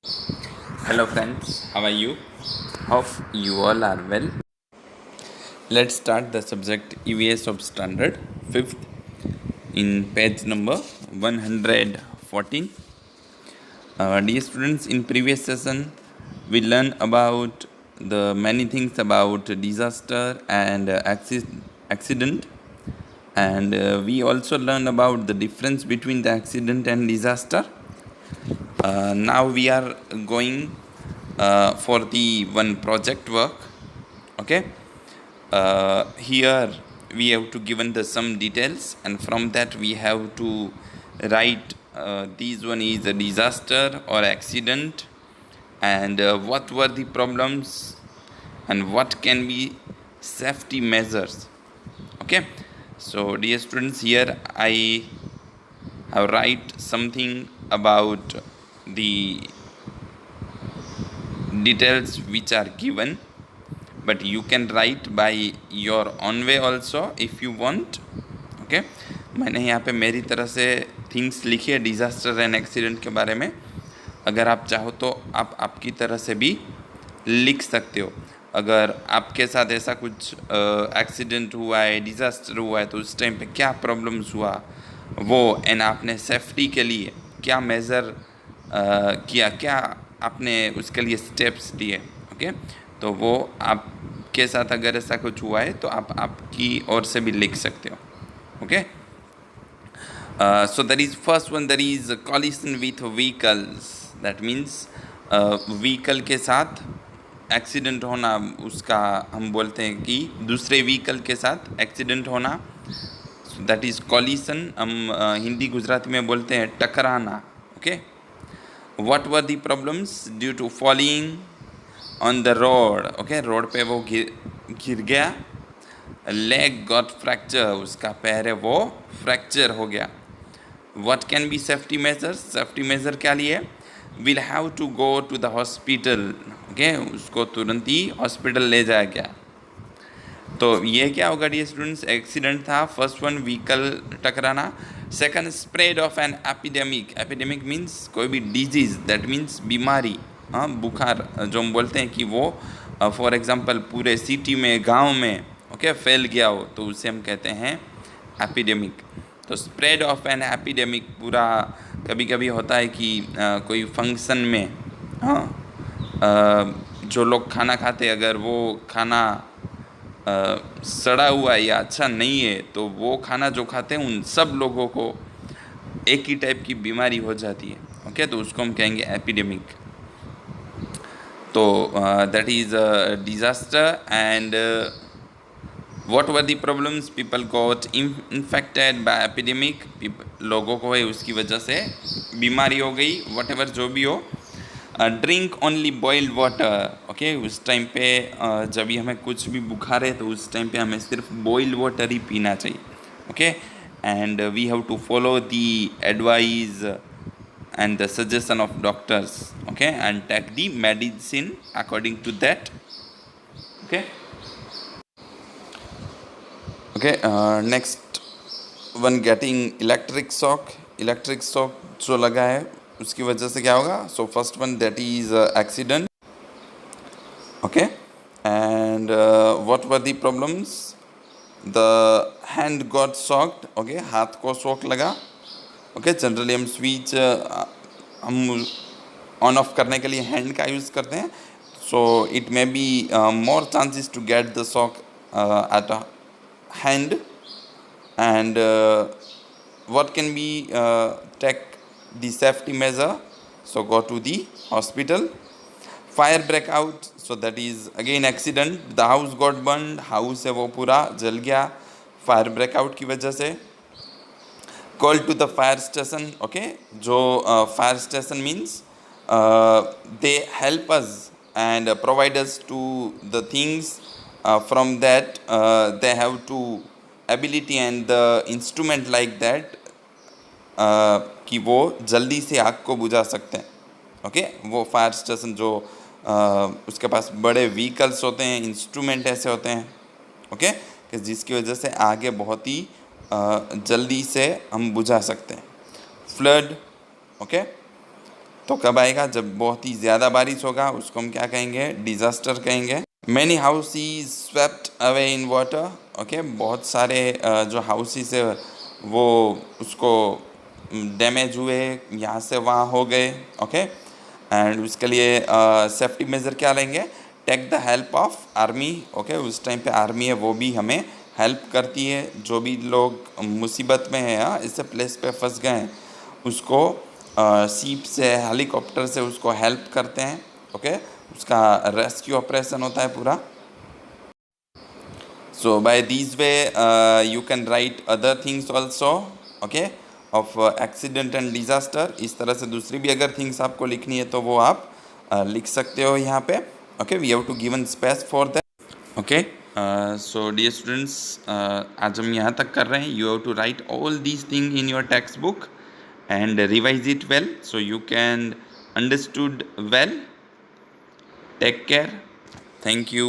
Hello friends, how are you? Hope you all are well. Let's start the subject EVS of Standard 5th in page number 114. Dear students, in previous session we learned about the many things about disaster and accident, and we also learned about the difference between the accident and disaster. Now we are going for the one project work. Okay, here we have to given the some details, and from that we have to write this one is a disaster or accident, and what were the problems and what can be safety measures. Okay, so dear students, here I have write something about the details which are given, but you can write by your own way also if you want. Okay, मैंने यहाँ पे मेरी तरह से things लिखी है disaster and accident के बारे में. अगर आप चाहो तो आप आपकी तरह से भी लिख सकते हो. अगर आपके साथ ऐसा कुछ एक्सीडेंट हुआ है, डिज़ास्टर हुआ है, तो उस टाइम पे क्या प्रॉब्लम्स हुआ वो, एंड आपने सेफ्टी के लिए क्या मेज़र किया, क्या आपने उसके लिए स्टेप्स लिए. ओके, तो वो आपके साथ अगर ऐसा कुछ हुआ है तो आप आपकी ओर से भी लिख सकते हो. Okay, so that is first one, that is collision with vehicles. That means vehicle के साथ एक्सीडेंट होना, उसका हम बोलते हैं कि दूसरे व्हीकल के साथ एक्सीडेंट होना. That is collision. हम हिंदी गुजराती में बोलते हैं टकराना. Okay, what were the problems due to falling on the road. Okay, road पे वो गिर गया. लेग गॉट फ्रैक्चर, उसका पैर है वो फ्रैक्चर हो गया. What can be safety measures. Safety measure क्या लिए, will have to go to the hospital. Okay, उसको तुरंत ही हॉस्पिटल ले जाया गया. तो ये क्या होगा डियर स्टूडेंट्स, एक्सीडेंट था. फर्स्ट वन व्हीकल टकराना. Second, spread of an epidemic. Epidemic means कोई भी डिजीज, दैट मीन्स बीमारी, हाँ बुखार जो हम बोलते हैं कि वो फॉर एग्जांपल पूरे सिटी में, गांव में ओके फैल गया हो, तो उसे हम कहते हैं एपिडेमिक. तो स्प्रेड ऑफ एन एपिडेमिक, पूरा कभी कभी होता है कि कोई फंक्शन में, हाँ जो लोग खाना खाते, अगर वो खाना सड़ा हुआ या अच्छा नहीं है, तो वो खाना जो खाते हैं उन सब लोगों को एक ही टाइप की बीमारी हो जाती है. ओके, तो उसको हम कहेंगे एपिडेमिक. तो that is disaster. And what were the problems, people got infected by epidemic. लोगों को है उसकी वजह से बीमारी हो गई. वट एवर जो भी हो. Drink only boiled water. Okay, उस टाइम पे जब भी हमें कुछ भी बुखार है तो उस टाइम पे हमें सिर्फ बॉइल्ड वाटर ही पीना चाहिए. Okay, and we have to follow the advice and the suggestion of doctors. Okay, and take the medicine according to that. Okay, okay, next one, getting electric shock. Electric shock जो लगा है उसकी वजह से क्या होगा. So first one, that is accident. Okay, and what were the problems, the hand got shocked. Okay, हाथ को शॉक लगा. ओके, जनरली हम स्विच हम ऑन ऑफ करने के लिए हैंड का यूज़ करते हैं. So it may be more chances to get the shock at a hand. And what can be take the safety measure. So go to the hospital. Fire breakout, so that is again accident. The house got burned, house है वो पूरा जल गया fire breakout की वजह से. Call to the fire station. Okay, जो fire station means they help us and provide us to the things. From that they have to ability and the instrument like that कि वो जल्दी से आग को बुझा सकते हैं. ओके, वो फायर स्टेशन जो उसके पास बड़े व्हीकल्स होते हैं, इंस्ट्रूमेंट ऐसे होते हैं. ओके, कि जिसकी वजह से आगे बहुत ही जल्दी से हम बुझा सकते हैं. फ्लड. ओके, तो कब आएगा? जब बहुत ही ज़्यादा बारिश होगा, उसको हम क्या कहेंगे? डिज़ास्टर कहेंगे। Many houses swept away in water. Okay, बहुत सारे जो हाउसेस है वो उसको डैमेज हुए, यहाँ से वहाँ हो गए। ओके, एंड उसके लिए सेफ्टी मेजर क्या लेंगे? Take the help of army. Okay, उस टाइम पे आर्मी है वो भी हमें हेल्प करती है। जो भी लोग मुसीबत में है, ऐसे प्लेस पे फंस गए हैं, उसको सीप से, हेलीकॉप्टर से उसको हेल्प करते हैं। ओके, उसका रेस्क्यू ऑपरेशन होता है पूरा। So by this way you can write other things also. Okay, of accident and disaster. इस तरह से दूसरी भी अगर थिंग्स आपको लिखनी है तो वो आप लिख सकते हो यहाँ पे। Okay, we have to given space for that. Okay, so dear students, आज हम यहाँ तक कर रहे हैं। You have to write all these thing in your text book and revise it well so you can understood well. Take care. Thank you.